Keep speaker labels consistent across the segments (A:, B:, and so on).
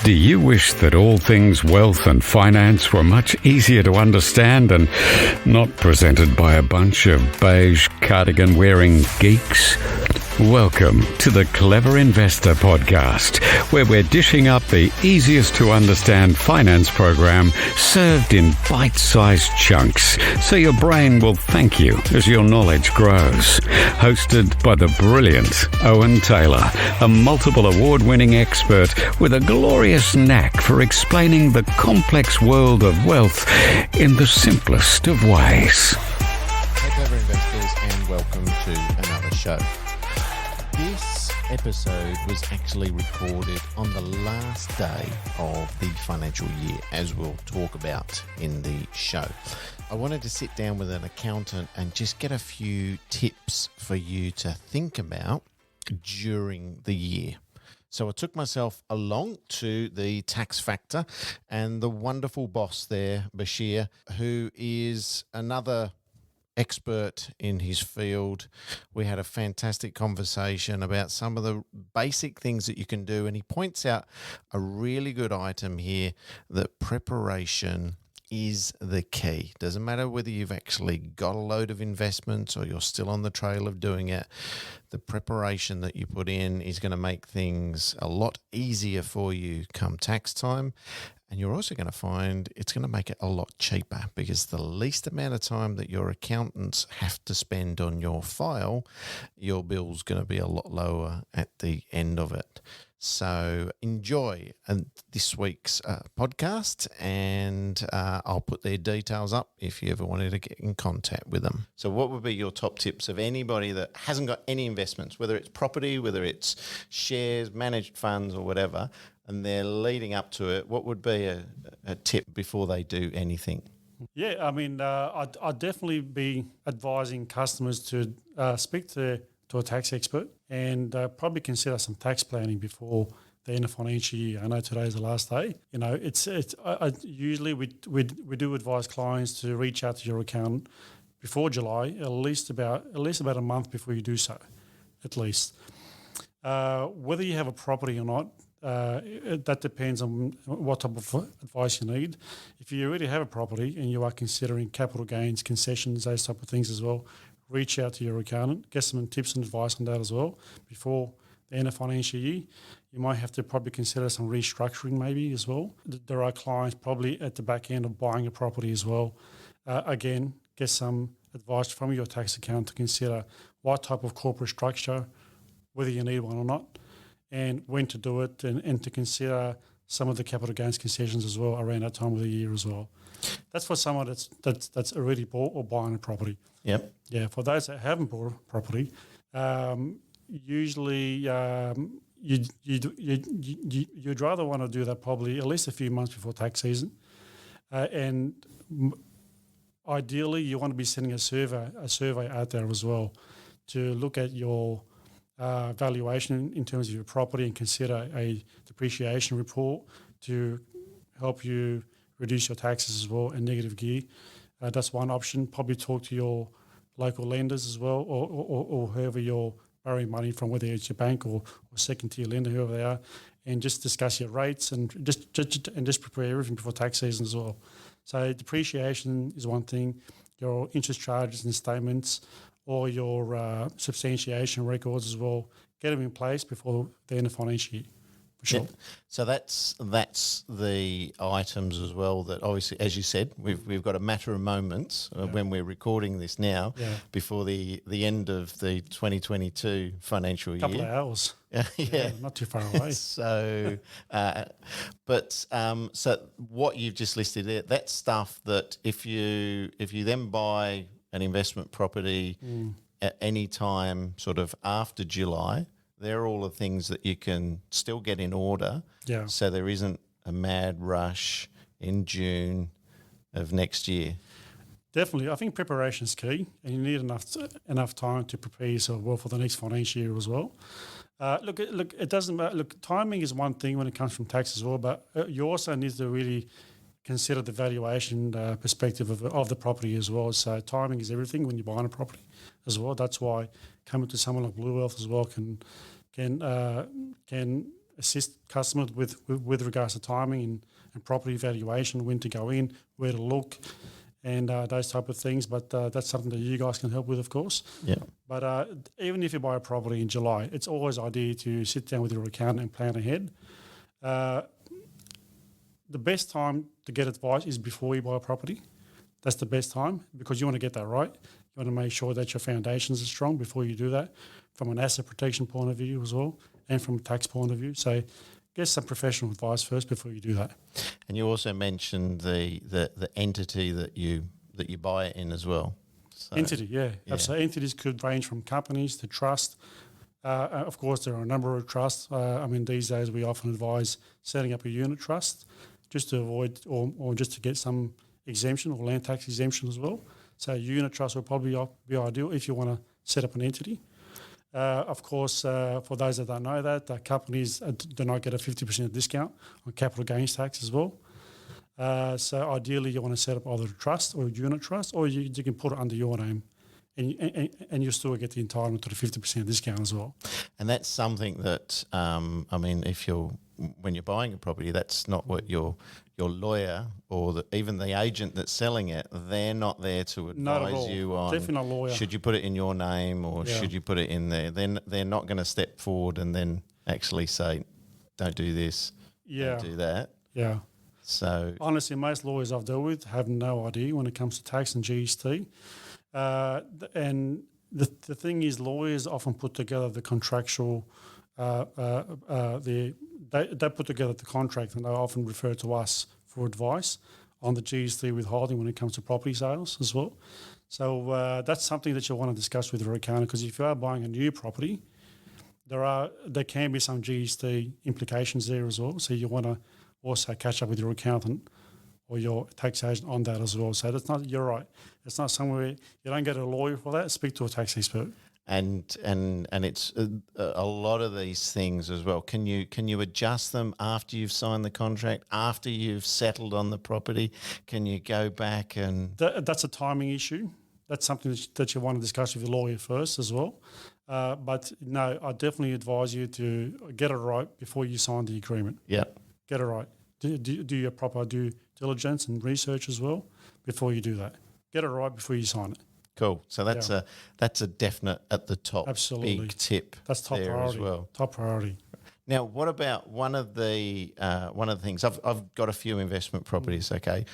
A: Do you wish that all things wealth and finance were much easier to understand and not presented by a bunch of beige cardigan-wearing geeks? Welcome to the Clever Investor Podcast, where we're dishing up the easiest to understand finance program served in bite-sized chunks, so your brain will thank you as your knowledge grows. Hosted by the brilliant Owen Taylor, a multiple award-winning expert with a glorious knack for explaining the complex world of wealth in the simplest of ways.
B: Hey Clever Investors, and welcome to another show. This episode was actually recorded on the last day of the financial year, as we'll talk about in the show. I wanted to sit down with an accountant and just get a few tips for you to think about during the year. So I took myself along to the tax factor and the wonderful boss there, Bachir, who is another expert in his field. We had a fantastic conversation about some of the basic things that you can do, and he points out a really good item here, that preparation is the key. Doesn't matter whether you've actually got a load of investments or you're still on the trail of doing it. The preparation that you put in is going to make things a lot easier for you come tax time. And you're also going to find it's going to make it a lot cheaper, because the least amount of time that your accountants have to spend on your file, your bill's going to be a lot lower at the end of it. So enjoy this week's podcast, and I'll put their details up if you ever wanted to get in contact with them. So what would be your top tips of anybody that hasn't got any investments, whether it's property, whether it's shares, managed funds or whatever, and they're leading up to it? What would be a tip before they do anything?
C: Yeah, I mean, I'd definitely be advising customers to speak to a tax expert and probably consider some tax planning before the end of financial year. I know today is the last day. You know, usually we do advise clients to reach out to your accountant before July, at least about a month before you do so, at least. Whether you have a property or not, that depends on what type of advice you need. If you already have a property and you are considering capital gains, concessions, those type of things as well, reach out to your accountant, get some tips and advice on that as well before the end of financial year. You might have to probably consider some restructuring maybe as well. There are clients probably at the back end of buying a property as well. Again, get some advice from your tax accountant to consider what type of corporate structure, whether you need one or not, and when to do it, and to consider some of the capital gains concessions as well around that time of the year as well. That's for someone that's already bought or buying a property.
B: Yep.
C: Yeah, for those that haven't bought a property, usually you'd rather want to do that probably at least a few months before tax season, and ideally you want to be sending a survey out there as well to look at your valuation in terms of your property and consider a depreciation report to help you reduce your taxes as well and negative gear. That's one option. Probably talk to your local lenders as well, or whoever you're borrowing money from, whether it's your bank or second-tier lender, whoever they are, and just discuss your rates and just prepare everything before tax season as well. So depreciation is one thing, your interest charges and statements, or your substantiation records as well. Get them in place before the end of financial year, for sure.
B: Yep. So that's the items as well that obviously, as you said, we've got a matter of moments when we're recording this now before the end of the 2022 financial year.
C: Couple of hours.
B: Yeah,
C: not too far away.
B: So, so what you've just listed there, that's stuff that if you then buy an investment property at any time sort of after July, they're all the things that you can still get in order.
C: Yeah.
B: So there isn't a mad rush in June of next year.
C: Definitely. I think preparation is key, and you need enough time to prepare yourself well for the next financial year as well. Look, it doesn't matter. Look, timing is one thing when it comes from tax as well, but you also need to really consider the valuation perspective of the property as well. So timing is everything when you're buying a property as well. That's why coming to someone like Blue Wealth as well can assist customers with regards to timing and property valuation, when to go in, where to look, and those type of things. But that's something that you guys can help with, of course.
B: Yeah.
C: But even if you buy a property in July, it's always ideal to sit down with your accountant and plan ahead. The best time to get advice is before you buy a property. That's the best time because you want to get that right. You want to make sure that your foundations are strong before you do that, from an asset protection point of view as well, and from a tax point of view. So get some professional advice first before you do that.
B: And you also mentioned the entity that you buy it in as well. So,
C: Entity, yeah. So entities could range from companies to trust. Of course, there are a number of trusts. These days we often advise setting up a unit trust just to avoid or just to get some exemption or land tax exemption as well. So a unit trust will probably be ideal if you want to set up an entity. Of course, for those that don't know that, companies do not get a 50% discount on capital gains tax as well. So ideally, you want to set up either a trust or a unit trust, or you can put it under your name, and you still get the entitlement to the 50% discount as well.
B: And that's something that, when you're buying a property, that's not what your lawyer or even the agent that's selling it, they're not there to advise you on.
C: Definitely not a lawyer.
B: Should you put it in your name or should you put it in there? Then they're not going to step forward and then actually say, don't do this, don't do that.
C: Yeah.
B: So
C: honestly, most lawyers I've dealt with have no idea when it comes to tax and GST. And the thing is, lawyers often put together the contractual, they put together the contract, and they often refer to us for advice on the GST withholding when it comes to property sales as well. So that's something that you'll want to discuss with your accountant, because if you are buying a new property, there can be some GST implications there as well. So you want to also catch up with your accountant or your tax agent on that as well. So that's not, you're right. It's not somewhere you don't get a lawyer for that. Speak to a tax expert.
B: And it's a lot of these things as well. Can you adjust them after you've signed the contract, after you've settled on the property? Can you go back and
C: that's a timing issue. That's something that you want to discuss with your lawyer first as well. But no, I definitely advise you to get it right before you sign the agreement.
B: Yeah,
C: get it right. Do your proper due diligence and research as well before you do that. Get it right before you sign it.
B: Cool. So that's a definite at the top.
C: Absolutely.
B: Big tip.
C: That's top
B: there
C: priority
B: as well.
C: Top priority.
B: Now, what about one of the things? I've got a few investment properties. Okay,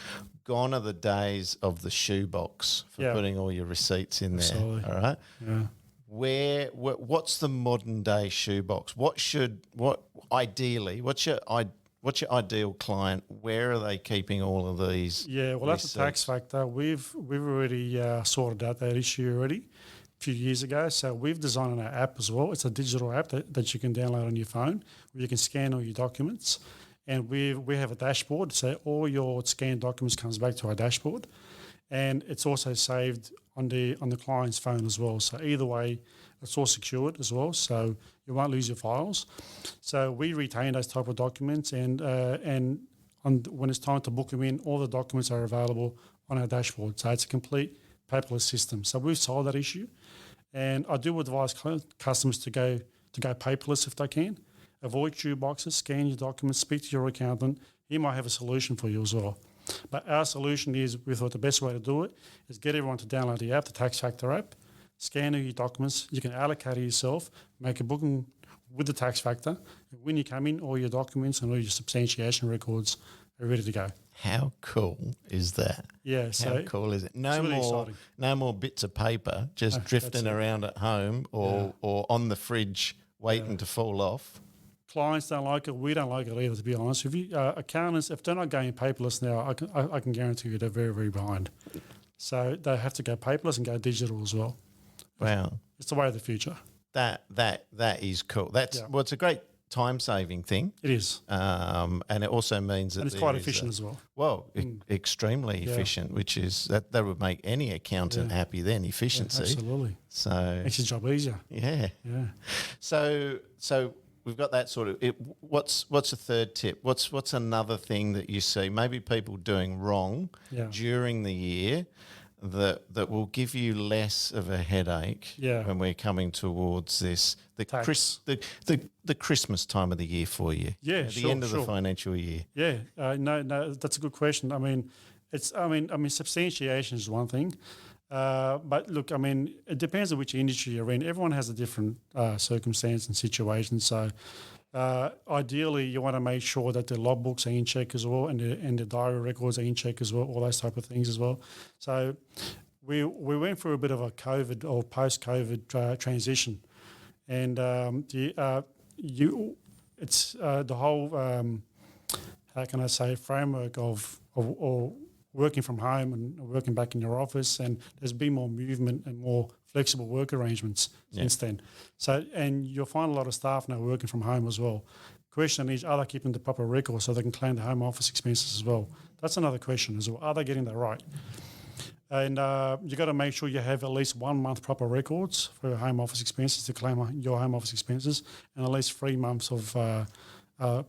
B: gone are the days of the shoebox for putting all your receipts in there.
C: Absolutely.
B: All right.
C: Yeah.
B: What's the modern day shoebox? What's your ideal client? Where are they keeping all of these?
C: Yeah, well, that's a tax factor. We've already sorted out that issue already a few years ago. So we've designed an app as well. It's a digital app that you can download on your phone where you can scan all your documents. And we have a dashboard. So all your scanned documents comes back to our dashboard. And it's also saved on the client's phone as well. So either way, it's all secured as well. So you won't lose your files. So we retain those type of documents, and when it's time to book them in, all the documents are available on our dashboard. So it's a complete paperless system. So we've solved that issue, and I do advise customers to go paperless if they can. Avoid shoeboxes, scan your documents, speak to your accountant. He might have a solution for you as well. But our solution is, we thought the best way to do it is get everyone to download the app, the Tax Factor app, scan all your documents. You can allocate it yourself, make a booking with the Tax Factor. When you come in, all your documents and all your substantiation records are ready to go.
B: How cool is that?
C: Yeah. So
B: how cool is it? No more bits of paper just drifting around at home or on the fridge waiting to fall off.
C: Clients don't like it. We don't like it either, to be honest with you. Accountants, if they're not going paperless now, I can guarantee you they're very, very behind. So they have to go paperless and go digital as well.
B: Wow.
C: It's the way of the future.
B: That is cool. Well, it's a great time-saving thing.
C: It is.
B: And it also means that
C: it's quite efficient as well.
B: Well, extremely efficient, which is that would make any accountant happy then, efficiency.
C: Yeah, absolutely.
B: So
C: makes your job easier.
B: Yeah.
C: Yeah.
B: So we've got that sort of what's a third tip? What's another thing that you see maybe people doing wrong during the year that will give you less of a headache when we're coming towards this the Christmas time of the year for you.
C: Yeah,
B: at the end of the financial year.
C: Yeah, no, that's a good question. I mean, substantiation is one thing, but look, I mean, it depends on which industry you're in. Everyone has a different circumstance and situation. So, ideally, you want to make sure that the logbooks are in check as well, and the diary records are in check as well, all those type of things as well. So, we went through a bit of a COVID or post-COVID transition, and the whole how can I say framework of working from home and working back in your office, and there's been more movement and more flexible work arrangements since then. So, and you'll find a lot of staff now working from home as well. Question is, are they keeping the proper records so they can claim the home office expenses as well? That's another question as well. Are they getting that right? And you got to make sure you have at least 1 month proper records for your home office expenses to claim your home office expenses, and at least 3 months of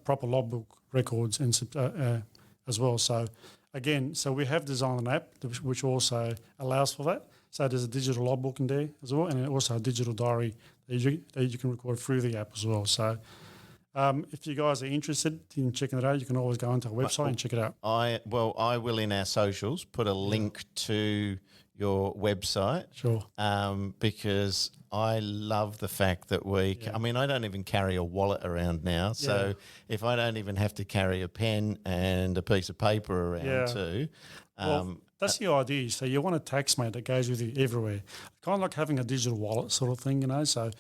C: proper logbook records as well. So again, we have designed an app which also allows for that. So there's a digital logbook in there as well, and also a digital diary that you can record through the app as well. So if you guys are interested in checking it out, you can always go onto our website and check it out.
B: I will in our socials put a link to your website.
C: Sure.
B: Because I love the fact that I mean, I don't even carry a wallet around now. So if I don't even have to carry a pen and a piece of paper around too.
C: That's the idea. So you want a tax mate that goes with you everywhere. Kind of like having a digital wallet sort of thing, you know. So,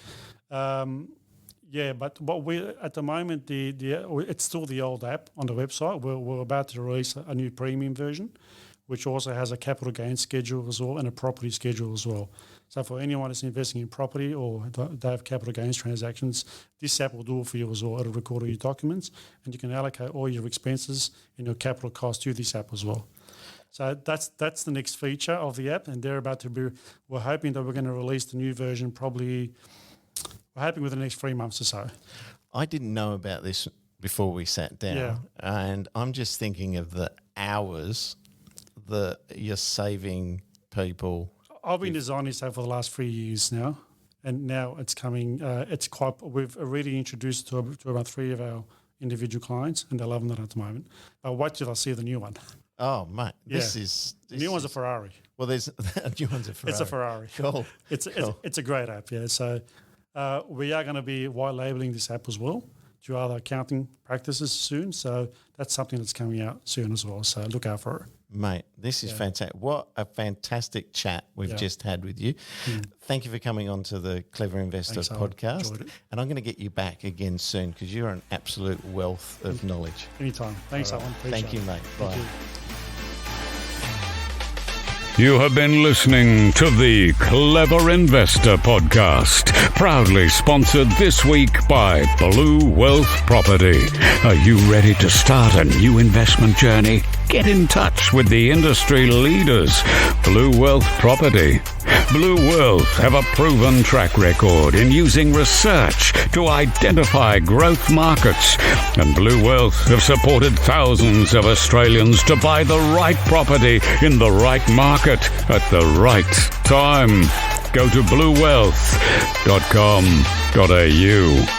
C: but what we at the moment, it's still the old app on the website. We're about to release a new premium version, which also has a capital gains schedule as well and a property schedule as well. So for anyone that's investing in property or they have capital gains transactions, this app will do it for you as well. It'll record all your documents, and you can allocate all your expenses and your capital costs to this app as well. So that's the next feature of the app, and we're hoping that we're going to release the new version we're hoping within the next 3 months or so.
B: I didn't know about this before we sat down, and I'm just thinking of the hours that you're saving people.
C: I've been designing this app for the last 3 years now, and now it's coming. We've already introduced to about 3 of our individual clients, and they're loving it at the moment. But wait till I see the new one.
B: Oh, mate, the
C: new one's a Ferrari.
B: Well, there's a new one's a Ferrari.
C: It's a Ferrari.
B: Cool.
C: It's a great app, yeah. So we are going to be white labeling this app as well to other accounting practices soon. So that's something that's coming out soon as well. So look out for it.
B: Mate, this is fantastic. What a fantastic chat we've just had with you. Thank you for coming on to the Clever Investor podcast. And I'm going to get you back again soon because you're an absolute wealth of knowledge.
C: Anytime. Thanks, Alan.
B: Thank you, mate. Bye.
C: Thank you.
A: You have been listening to the Clever Investor Podcast, proudly sponsored this week by Blue Wealth Property. Are you ready to start a new investment journey? Get in touch with the industry leaders, Blue Wealth Property. Blue Wealth have a proven track record in using research to identify growth markets, and Blue Wealth have supported thousands of Australians to buy the right property in the right market at the right time. Go to bluewealth.com.au.